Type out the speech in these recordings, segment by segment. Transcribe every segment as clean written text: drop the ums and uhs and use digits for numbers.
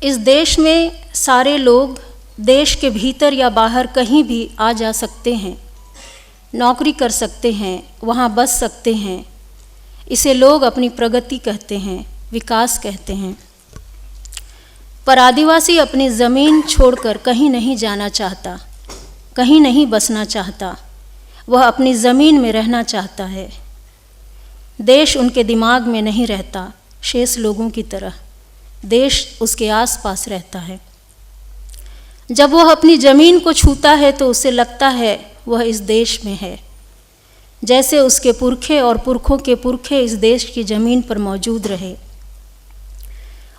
इस देश में सारे लोग देश के भीतर या बाहर कहीं भी आ जा सकते हैं, नौकरी कर सकते हैं, वहाँ बस सकते हैं। इसे लोग अपनी प्रगति कहते हैं, विकास कहते हैं। पर आदिवासी अपनी ज़मीन छोड़कर कहीं नहीं जाना चाहता, कहीं नहीं बसना चाहता। वह अपनी ज़मीन में रहना चाहता है। देश उनके दिमाग में नहीं रहता, शेष लोगों की तरह देश उसके आसपास रहता है। जब वह अपनी ज़मीन को छूता है तो उसे लगता है वह इस देश में है, जैसे उसके पुरखे और पुरखों के पुरखे इस देश की ज़मीन पर मौजूद रहे।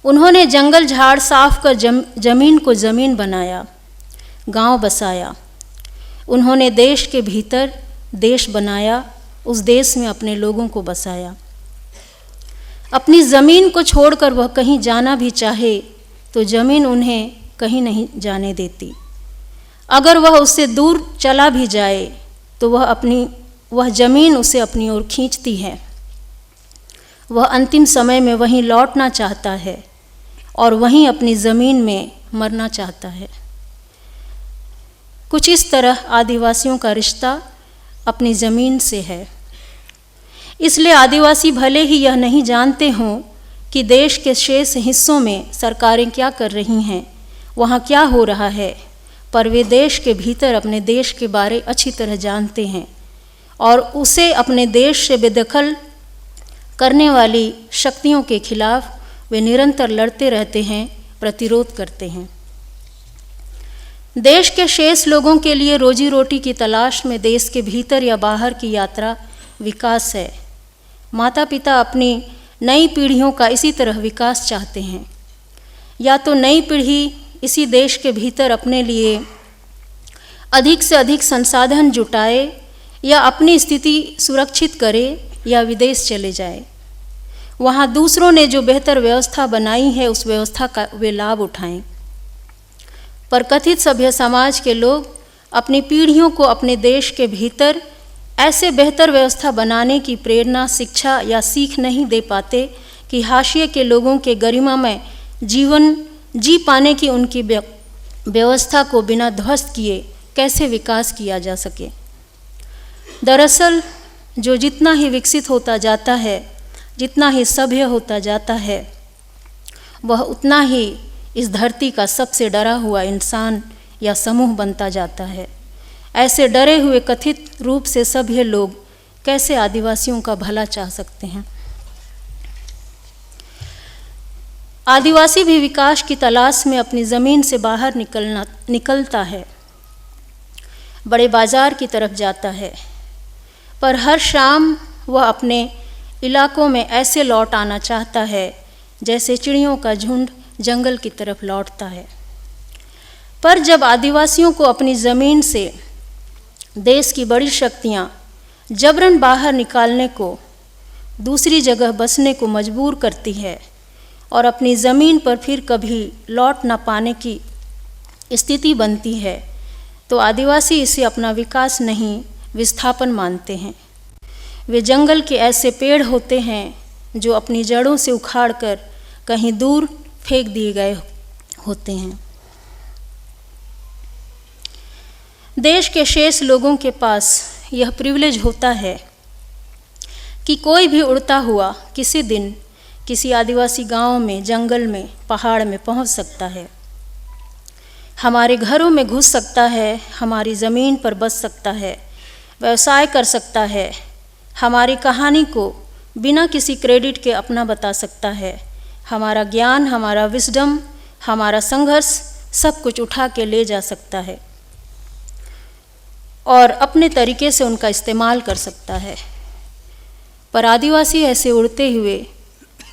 उन्होंने जंगल झाड़ साफ कर ज़मीन को ज़मीन बनाया, गांव बसाया। उन्होंने देश के भीतर देश बनाया, उस देश में अपने लोगों को बसाया। अपनी ज़मीन को छोड़कर वह कहीं जाना भी चाहे तो ज़मीन उन्हें कहीं नहीं जाने देती। अगर वह उससे दूर चला भी जाए तो वह ज़मीन उसे अपनी ओर खींचती है। वह अंतिम समय में वहीं लौटना चाहता है और वहीं अपनी ज़मीन में मरना चाहता है। कुछ इस तरह आदिवासियों का रिश्ता अपनी ज़मीन से है। इसलिए आदिवासी भले ही यह नहीं जानते हों कि देश के शेष हिस्सों में सरकारें क्या कर रही हैं, वहाँ क्या हो रहा है, पर वे देश के भीतर अपने देश के बारे अच्छी तरह जानते हैं और उसे अपने देश से बेदखल करने वाली शक्तियों के खिलाफ वे निरंतर लड़ते रहते हैं, प्रतिरोध करते हैं। देश के शेष लोगों के लिए रोजी रोटी की तलाश में देश के भीतर या बाहर की यात्रा विकास है। माता पिता अपनी नई पीढ़ियों का इसी तरह विकास चाहते हैं। या तो नई पीढ़ी इसी देश के भीतर अपने लिए अधिक से अधिक संसाधन जुटाए या अपनी स्थिति सुरक्षित करे या विदेश चले जाए। वहाँ दूसरों ने जो बेहतर व्यवस्था बनाई है उस व्यवस्था का वे लाभ उठाएं। पर कथित सभ्य समाज के लोग अपनी पीढ़ियों को अपने देश के भीतर ऐसे बेहतर व्यवस्था बनाने की प्रेरणा, शिक्षा या सीख नहीं दे पाते कि हाशिए के लोगों के गरिमामय जीवन जी पाने की उनकी व्यवस्था को बिना ध्वस्त किए कैसे विकास किया जा सके। दरअसल जो जितना ही विकसित होता जाता है, जितना ही सभ्य होता जाता है, वह उतना ही इस धरती का सबसे डरा हुआ इंसान या समूह बनता जाता है। ऐसे डरे हुए कथित रूप से सभ्य लोग कैसे आदिवासियों का भला चाह सकते हैं। आदिवासी भी विकास की तलाश में अपनी ज़मीन से बाहर निकलता है, बड़े बाजार की तरफ जाता है, पर हर शाम वह अपने इलाकों में ऐसे लौट आना चाहता है जैसे चिड़ियों का झुंड जंगल की तरफ लौटता है। पर जब आदिवासियों को अपनी ज़मीन से देश की बड़ी शक्तियाँ जबरन बाहर निकालने को, दूसरी जगह बसने को मजबूर करती है और अपनी ज़मीन पर फिर कभी लौट ना पाने की स्थिति बनती है, तो आदिवासी इसे अपना विकास नहीं विस्थापन मानते हैं। वे जंगल के ऐसे पेड़ होते हैं जो अपनी जड़ों से उखाड़कर कहीं दूर फेंक दिए गए होते हैं। देश के शेष लोगों के पास यह प्रिविलेज होता है कि कोई भी उड़ता हुआ किसी दिन किसी आदिवासी गांव में, जंगल में, पहाड़ में पहुंच सकता है, हमारे घरों में घुस सकता है, हमारी ज़मीन पर बस सकता है, व्यवसाय कर सकता है, हमारी कहानी को बिना किसी क्रेडिट के अपना बता सकता है, हमारा ज्ञान, हमारा विजडम, हमारा संघर्ष सब कुछ उठा के ले जा सकता है और अपने तरीके से उनका इस्तेमाल कर सकता है। पर आदिवासी ऐसे उड़ते हुए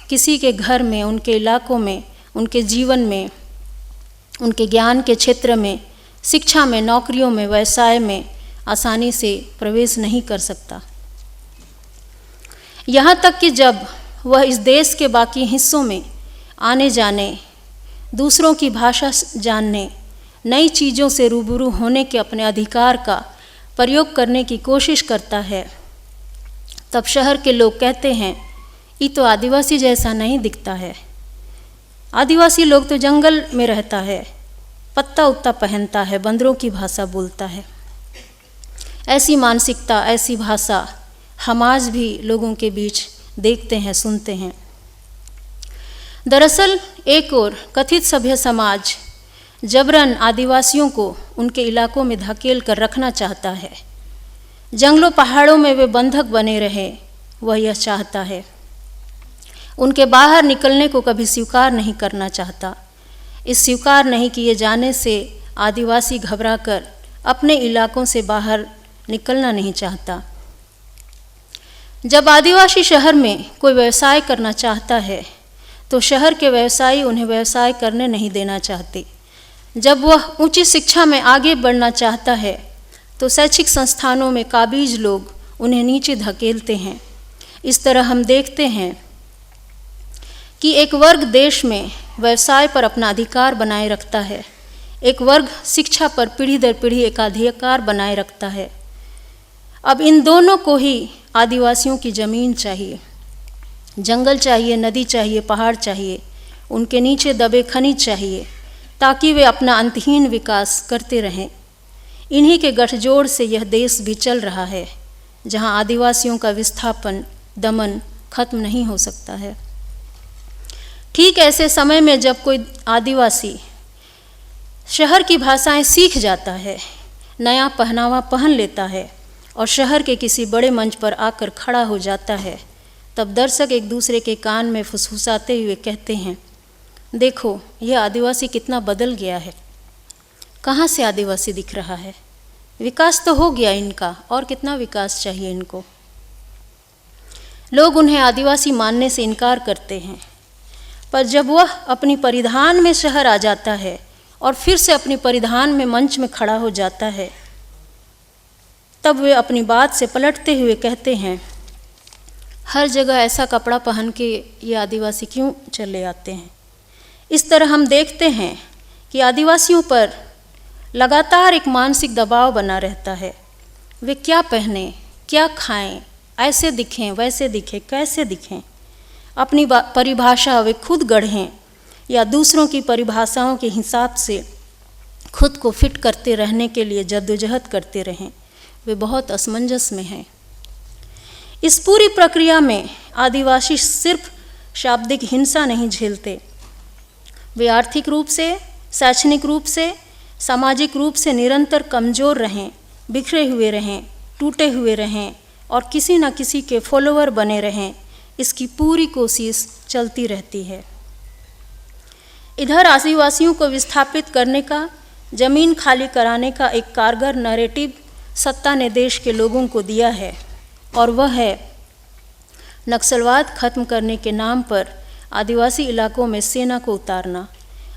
किसी के घर में, उनके इलाकों में, उनके जीवन में, उनके ज्ञान के क्षेत्र में, शिक्षा में, नौकरियों में, व्यवसाय में आसानी से प्रवेश नहीं कर सकता। यहाँ तक कि जब वह इस देश के बाकी हिस्सों में आने जाने, दूसरों की भाषा जानने, नई चीज़ों से रूबरू होने के अपने अधिकार का प्रयोग करने की कोशिश करता है, तब शहर के लोग कहते हैं ये तो आदिवासी जैसा नहीं दिखता है। आदिवासी लोग तो जंगल में रहता है, पत्ता उत्ता पहनता है, बंदरों की भाषा बोलता है। ऐसी मानसिकता, ऐसी भाषा हम आज भी लोगों के बीच देखते हैं, सुनते हैं। दरअसल एक और कथित सभ्य समाज जबरन आदिवासियों को उनके इलाकों में धकेल कर रखना चाहता है। जंगलों पहाड़ों में वे बंधक बने रहे, वह यह चाहता है। उनके बाहर निकलने को कभी स्वीकार नहीं करना चाहता। इस स्वीकार नहीं किए जाने से आदिवासी घबराकर अपने इलाकों से बाहर निकलना नहीं चाहता। जब आदिवासी शहर में कोई व्यवसाय करना चाहता है तो शहर के व्यवसायी उन्हें व्यवसाय करने नहीं देना चाहते। जब वह ऊंची शिक्षा में आगे बढ़ना चाहता है तो शैक्षिक संस्थानों में काबिज लोग उन्हें नीचे धकेलते हैं। इस तरह हम देखते हैं कि एक वर्ग देश में व्यवसाय पर अपना अधिकार बनाए रखता है, एक वर्ग शिक्षा पर पीढ़ी दर पीढ़ी एकाधिकार बनाए रखता है। अब इन दोनों को ही आदिवासियों की ज़मीन चाहिए, जंगल चाहिए, नदी चाहिए, पहाड़ चाहिए, उनके नीचे दबे खनिज चाहिए, ताकि वे अपना अंतहीन विकास करते रहें। इन्हीं के गठजोड़ से यह देश भी चल रहा है, जहां आदिवासियों का विस्थापन, दमन खत्म नहीं हो सकता है। ठीक ऐसे समय में जब कोई आदिवासी शहर की भाषाएं सीख जाता है, नया पहनावा पहन लेता है और शहर के किसी बड़े मंच पर आकर खड़ा हो जाता है, तब दर्शक एक दूसरे के कान में फुसफुसाते हुए कहते हैं, देखो यह आदिवासी कितना बदल गया है, कहाँ से आदिवासी दिख रहा है, विकास तो हो गया इनका, और कितना विकास चाहिए इनको। लोग उन्हें आदिवासी मानने से इनकार करते हैं, पर जब वह अपनी परिधान में शहर आ जाता है और फिर से अपनी परिधान में मंच में खड़ा हो जाता है, तब वे अपनी बात से पलटते हुए कहते हैं, हर जगह ऐसा कपड़ा पहन के ये आदिवासी क्यों चले आते हैं। इस तरह हम देखते हैं कि आदिवासियों पर लगातार एक मानसिक दबाव बना रहता है। वे क्या पहने, क्या खाएं, ऐसे दिखें, वैसे दिखें, कैसे दिखें। अपनी परिभाषा वे खुद गढ़ें या दूसरों की परिभाषाओं के हिसाब से खुद को फिट करते रहने के लिए जद्दोजहद करते रहें। वे बहुत असमंजस में हैं। इस पूरी प्रक्रिया में आदिवासी सिर्फ शाब्दिक हिंसा नहीं झेलते, वे आर्थिक रूप से, शैक्षणिक रूप से, सामाजिक रूप से निरंतर कमज़ोर रहें, बिखरे हुए रहें, टूटे हुए रहें और किसी न किसी के फॉलोअर बने रहें, इसकी पूरी कोशिश चलती रहती है। इधर आदिवासियों को विस्थापित करने का, ज़मीन खाली कराने का एक कारगर नैरेटिव सत्ता ने देश के लोगों को दिया है, और वह है नक्सलवाद खत्म करने के नाम पर आदिवासी इलाकों में सेना को उतारना,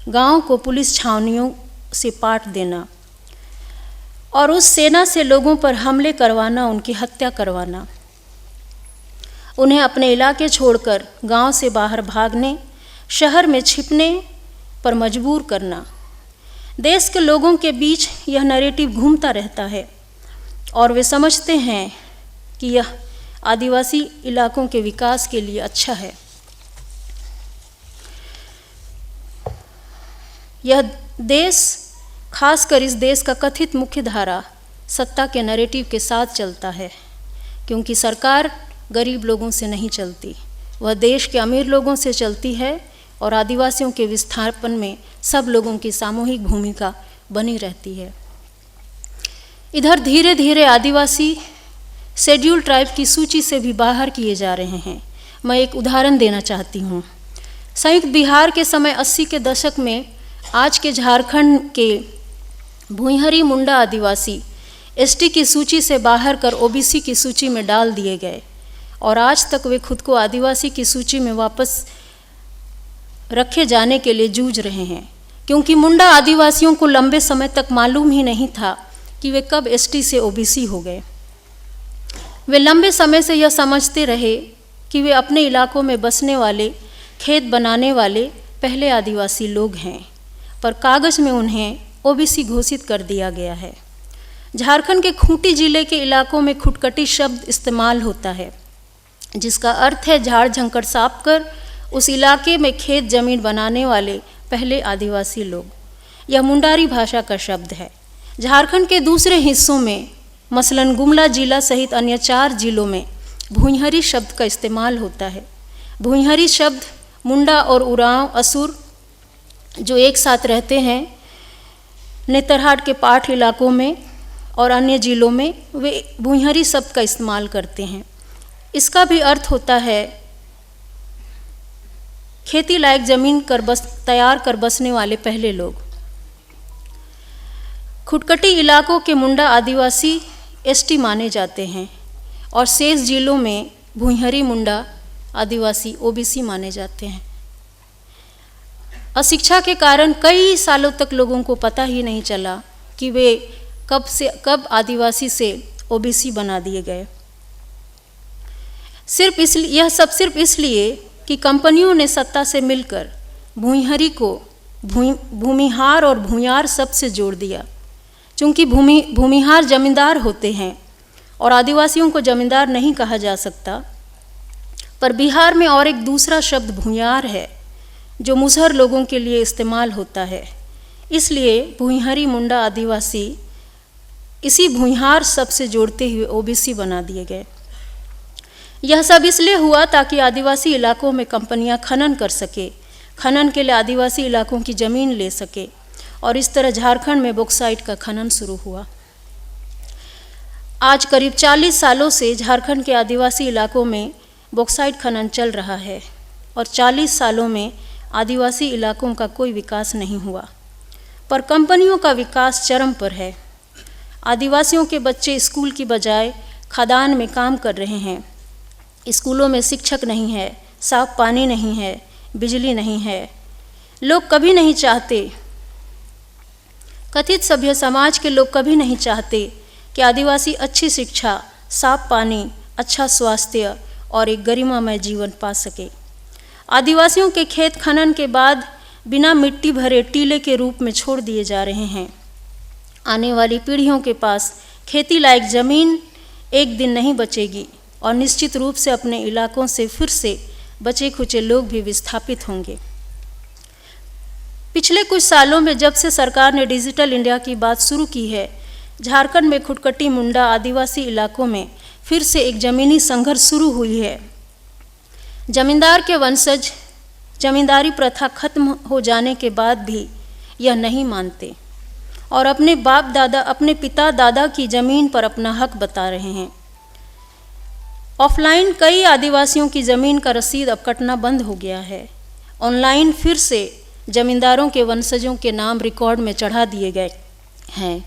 गांव को पुलिस छावनियों से पाट देना और उस सेना से लोगों पर हमले करवाना, उनकी हत्या करवाना, उन्हें अपने इलाके छोड़कर गांव से बाहर भागने, शहर में छिपने पर मजबूर करना। देश के लोगों के बीच यह नैरेटिव घूमता रहता है और वे समझते हैं कि यह आदिवासी इलाकों के विकास के लिए अच्छा है। यह देश, खासकर इस देश का कथित मुख्य धारा सत्ता के नैरेटिव के साथ चलता है, क्योंकि सरकार गरीब लोगों से नहीं चलती, वह देश के अमीर लोगों से चलती है और आदिवासियों के विस्थापन में सब लोगों की सामूहिक भूमिका बनी रहती है। इधर धीरे धीरे आदिवासी शेड्यूल ट्राइब की सूची से भी बाहर किए जा रहे हैं। मैं एक उदाहरण देना चाहती हूँ। संयुक्त बिहार के समय 80 के दशक में आज के झारखंड के भुइंहरी मुंडा आदिवासी एसटी की सूची से बाहर कर ओबीसी की सूची में डाल दिए गए और आज तक वे खुद को आदिवासी की सूची में वापस रखे जाने के लिए जूझ रहे हैं, क्योंकि मुंडा आदिवासियों को लंबे समय तक मालूम ही नहीं था कि वे कब एसटी से ओबीसी हो गए। वे लंबे समय से यह समझते रहे कि वे अपने इलाकों में बसने वाले, खेत बनाने वाले पहले आदिवासी लोग हैं, पर कागज़ में उन्हें ओबीसी घोषित कर दिया गया है। झारखंड के खूंटी जिले के इलाकों में खुटकटी शब्द इस्तेमाल होता है, जिसका अर्थ है झाड़ झंकड़ साफ कर उस इलाके में खेत जमीन बनाने वाले पहले आदिवासी लोग। यह मुंडारी भाषा का शब्द है। झारखंड के दूसरे हिस्सों में मसलन गुमला जिला सहित अन्य 4 जिलों में भुइंहरी शब्द का इस्तेमाल होता है। भुइंहरी शब्द मुंडा और उरांव असुर जो एक साथ रहते हैं नेतरहाट के पाठ इलाकों में और अन्य जिलों में, वे भुइंहरी शब्द का इस्तेमाल करते हैं। इसका भी अर्थ होता है खेती लायक जमीन तैयार कर बसने वाले पहले लोग। खुटकटी इलाकों के मुंडा आदिवासी एसटी माने जाते हैं और शेष जिलों में भुइंहरी मुंडा आदिवासी ओबीसी माने जाते हैं। अशिक्षा के कारण कई सालों तक लोगों को पता ही नहीं चला कि वे कब आदिवासी से ओबीसी बना दिए गए। यह सब सिर्फ इसलिए कि कंपनियों ने सत्ता से मिलकर भुइंहरी को भूमिहार और भूयार शब्द से जोड़ दिया। चूँकि भूमिहार जमींदार होते हैं और आदिवासियों को जमींदार नहीं कहा जा सकता, पर बिहार में और एक दूसरा शब्द भूयार है जो मुसहर लोगों के लिए इस्तेमाल होता है। इसलिए भुइंहरी मुंडा आदिवासी इसी भूमिहार शब्द से जोड़ते हुए ओबीसी बना दिए गए। यह सब इसलिए हुआ ताकि आदिवासी इलाकों में कंपनियां खनन कर सके, खनन के लिए आदिवासी इलाकों की ज़मीन ले सके, और इस तरह झारखंड में बॉक्साइट का खनन शुरू हुआ। आज करीब 40 सालों से झारखंड के आदिवासी इलाकों में बॉक्साइट खनन चल रहा है और 40 सालों में आदिवासी इलाकों का कोई विकास नहीं हुआ, पर कंपनियों का विकास चरम पर है। आदिवासियों के बच्चे स्कूल की बजाय खदान में काम कर रहे हैं। स्कूलों में शिक्षक नहीं है, साफ पानी नहीं है, बिजली नहीं है। लोग कभी नहीं चाहते, कथित सभ्य समाज के लोग कभी नहीं चाहते कि आदिवासी अच्छी शिक्षा, साफ पानी, अच्छा स्वास्थ्य और एक गरिमामय जीवन पा सके। आदिवासियों के खेत खनन के बाद बिना मिट्टी भरे टीले के रूप में छोड़ दिए जा रहे हैं। आने वाली पीढ़ियों के पास खेती लायक ज़मीन एक दिन नहीं बचेगी और निश्चित रूप से अपने इलाकों से फिर से बचे खुचे लोग भी विस्थापित होंगे। पिछले कुछ सालों में जब से सरकार ने डिजिटल इंडिया की बात शुरू की है, झारखंड में खुटकटी मुंडा आदिवासी इलाकों में फिर से एक ज़मीनी संघर्ष शुरू हुई है। जमींदार के वंशज जमींदारी प्रथा खत्म हो जाने के बाद भी यह नहीं मानते और अपने पिता दादा की ज़मीन पर अपना हक बता रहे हैं। ऑफलाइन कई आदिवासियों की ज़मीन का रसीद अब कटना बंद हो गया है। ऑनलाइन फिर से जमींदारों के वंशजों के नाम रिकॉर्ड में चढ़ा दिए गए हैं।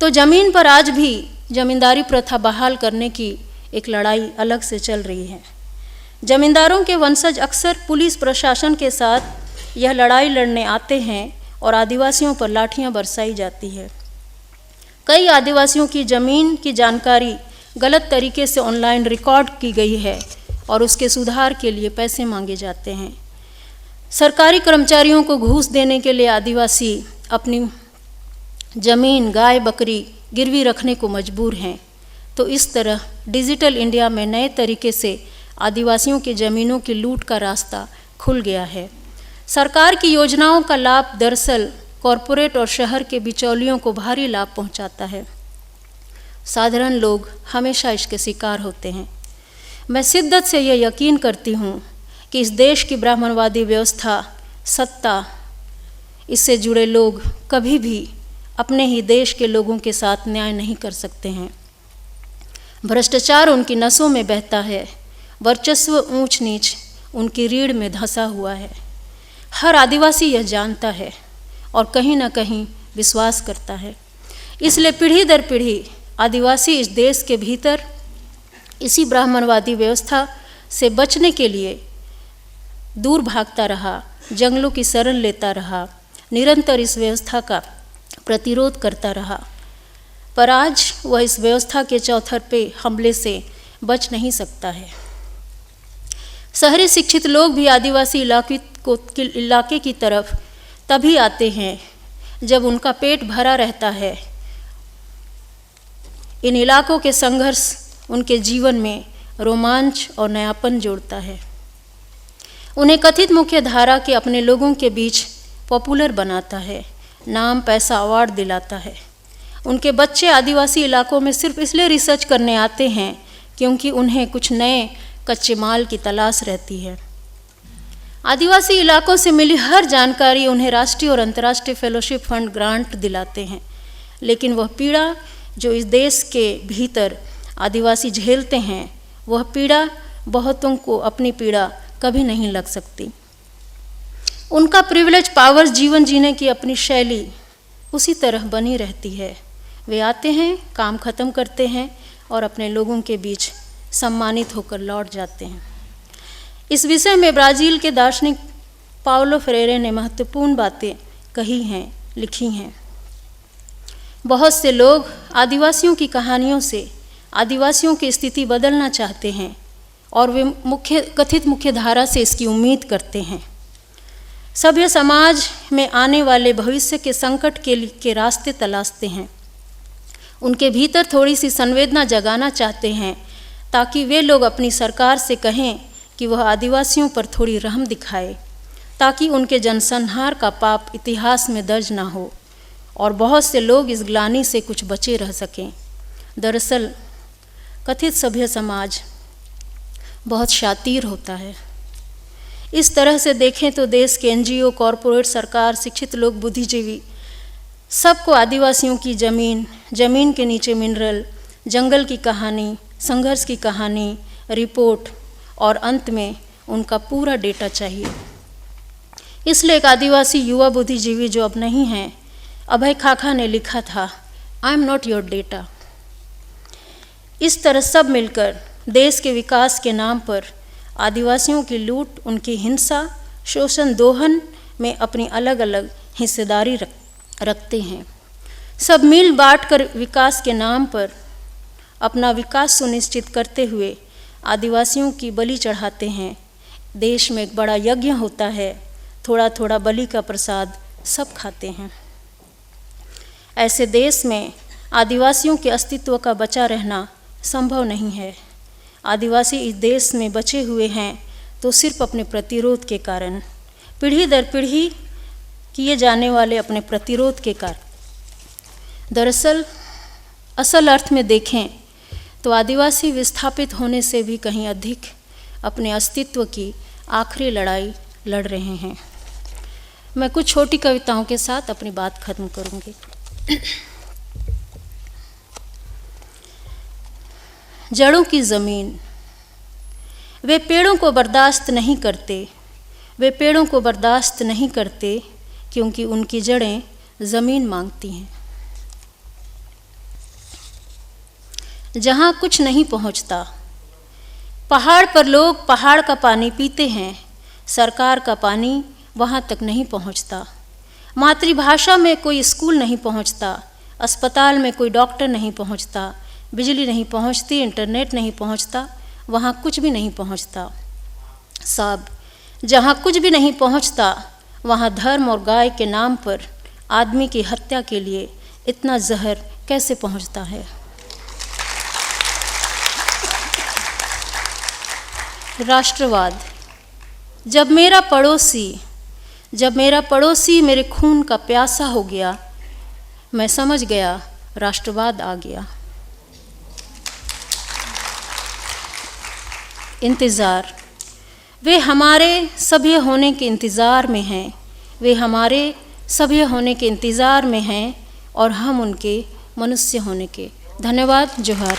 तो ज़मीन पर आज भी जमींदारी प्रथा बहाल करने की एक लड़ाई अलग से चल रही है। जमींदारों के वंशज अक्सर पुलिस प्रशासन के साथ यह लड़ाई लड़ने आते हैं और आदिवासियों पर लाठियां बरसाई जाती है। कई आदिवासियों की ज़मीन की जानकारी गलत तरीके से ऑनलाइन रिकॉर्ड की गई है और उसके सुधार के लिए पैसे मांगे जाते हैं। सरकारी कर्मचारियों को घूस देने के लिए आदिवासी अपनी ज़मीन, गाय बकरी गिरवी रखने को मजबूर हैं। तो इस तरह डिजिटल इंडिया में नए तरीके से आदिवासियों की ज़मीनों की लूट का रास्ता खुल गया है। सरकार की योजनाओं का लाभ दरअसल कॉरपोरेट और शहर के बिचौलियों को भारी लाभ पहुंचाता है। साधारण लोग हमेशा इसके शिकार होते हैं। मैं शिद्दत से यह यकीन करती हूँ कि इस देश की ब्राह्मणवादी व्यवस्था, सत्ता, इससे जुड़े लोग कभी भी अपने ही देश के लोगों के साथ न्याय नहीं कर सकते हैं। भ्रष्टाचार उनकी नसों में बहता है, वर्चस्व ऊंच नीच उनकी रीढ़ में धंसा हुआ है। हर आदिवासी यह जानता है और कहीं ना कहीं विश्वास करता है। इसलिए पीढ़ी दर पीढ़ी आदिवासी इस देश के भीतर इसी ब्राह्मणवादी व्यवस्था से बचने के लिए दूर भागता रहा, जंगलों की शरण लेता रहा, निरंतर इस व्यवस्था का प्रतिरोध करता रहा। पर आज वह इस व्यवस्था के चौतरफे हमले से बच नहीं सकता है। शहरी शिक्षित लोग भी आदिवासी इलाके की तरफ तभी आते हैं जब उनका पेट भरा रहता है। इन इलाकों के संघर्ष उनके जीवन में रोमांच और नयापन जोड़ता है। उन्हें कथित मुख्य धारा के अपने लोगों के बीच पॉपुलर बनाता है, नाम पैसा अवार्ड दिलाता है। उनके बच्चे आदिवासी इलाकों में सिर्फ इसलिए रिसर्च करने आते हैं क्योंकि उन्हें कुछ नए कच्चे माल की तलाश रहती है। आदिवासी इलाकों से मिली हर जानकारी उन्हें राष्ट्रीय और अंतर्राष्ट्रीय फेलोशिप फंड ग्रांट दिलाते हैं, लेकिन वह पीड़ा जो इस देश के भीतर आदिवासी झेलते हैं, वह पीड़ा बहुतों को अपनी पीड़ा कभी नहीं लग सकती। उनका प्रिविलेज पावर्स जीवन जीने की अपनी शैली उसी तरह बनी रहती है। वे आते हैं, काम खत्म करते हैं और अपने लोगों के बीच सम्मानित होकर लौट जाते हैं। इस विषय में ब्राज़ील के दार्शनिक पाउलो फ्रेरे ने महत्वपूर्ण बातें कही हैं, लिखी हैं। बहुत से लोग आदिवासियों की कहानियों से आदिवासियों की स्थिति बदलना चाहते हैं और वे कथित मुख्य धारा से इसकी उम्मीद करते हैं। सभ्य समाज में आने वाले भविष्य के संकट के रास्ते तलाशते हैं। उनके भीतर थोड़ी सी संवेदना जगाना चाहते हैं ताकि वे लोग अपनी सरकार से कहें कि वह आदिवासियों पर थोड़ी रहम दिखाए, ताकि उनके जनसंहार का पाप इतिहास में दर्ज ना हो और बहुत से लोग इस ग्लानि से कुछ बचे रह सकें। दरअसल कथित सभ्य समाज बहुत शातिर होता है। इस तरह से देखें तो देश के एनजीओ, कॉरपोरेट, सरकार, शिक्षित लोग, बुद्धिजीवी, सबको आदिवासियों की ज़मीन के नीचे मिनरल, जंगल की कहानी, संघर्ष की कहानी, रिपोर्ट और अंत में उनका पूरा डेटा चाहिए। इसलिए एक आदिवासी युवा बुद्धिजीवी जो अब नहीं हैं, अभय खाखा ने लिखा था, I am not your data. इस तरह सब मिलकर देश के विकास के नाम पर आदिवासियों की लूट, उनकी हिंसा, शोषण, दोहन में अपनी अलग अलग हिस्सेदारी रखते हैं। सब मिल बांट कर विकास के नाम पर अपना विकास सुनिश्चित करते हुए आदिवासियों की बलि चढ़ाते हैं। देश में एक बड़ा यज्ञ होता है, थोड़ा थोड़ा बलि का प्रसाद सब खाते हैं। ऐसे देश में आदिवासियों के अस्तित्व का बचा रहना संभव नहीं है। आदिवासी इस देश में बचे हुए हैं तो सिर्फ अपने प्रतिरोध के कारण, पीढ़ी दर पीढ़ी किए जाने वाले अपने प्रतिरोध के कारण। दरअसल असल अर्थ में देखें तो आदिवासी विस्थापित होने से भी कहीं अधिक अपने अस्तित्व की आखिरी लड़ाई लड़ रहे हैं। मैं कुछ छोटी कविताओं के साथ अपनी बात खत्म करूंगी। जड़ों की ज़मीन, वे पेड़ों को बर्दाश्त नहीं करते, वे पेड़ों को बर्दाश्त नहीं करते क्योंकि उनकी जड़ें ज़मीन मांगती हैं। जहाँ कुछ नहीं पहुँचता, पहाड़ पर लोग पहाड़ का पानी पीते हैं, सरकार का पानी वहाँ तक नहीं पहुँचता। मातृभाषा में कोई स्कूल नहीं पहुँचता, अस्पताल में कोई डॉक्टर नहीं पहुँचता, बिजली नहीं पहुँचती, इंटरनेट नहीं पहुँचता, वहाँ कुछ भी नहीं पहुँचता। साहब, जहाँ कुछ भी नहीं पहुँचता वहाँ धर्म और गाय के नाम पर आदमी की हत्या के लिए इतना जहर कैसे पहुँचता है। राष्ट्रवाद, जब मेरा पड़ोसी मेरे खून का प्यासा हो गया, मैं समझ गया राष्ट्रवाद आ गया। इंतज़ार, वे हमारे सभ्य होने के इंतज़ार में हैं, वे हमारे सभ्य होने के इंतज़ार में हैं और हम उनके मनुष्य होने के। धन्यवाद। जोहार।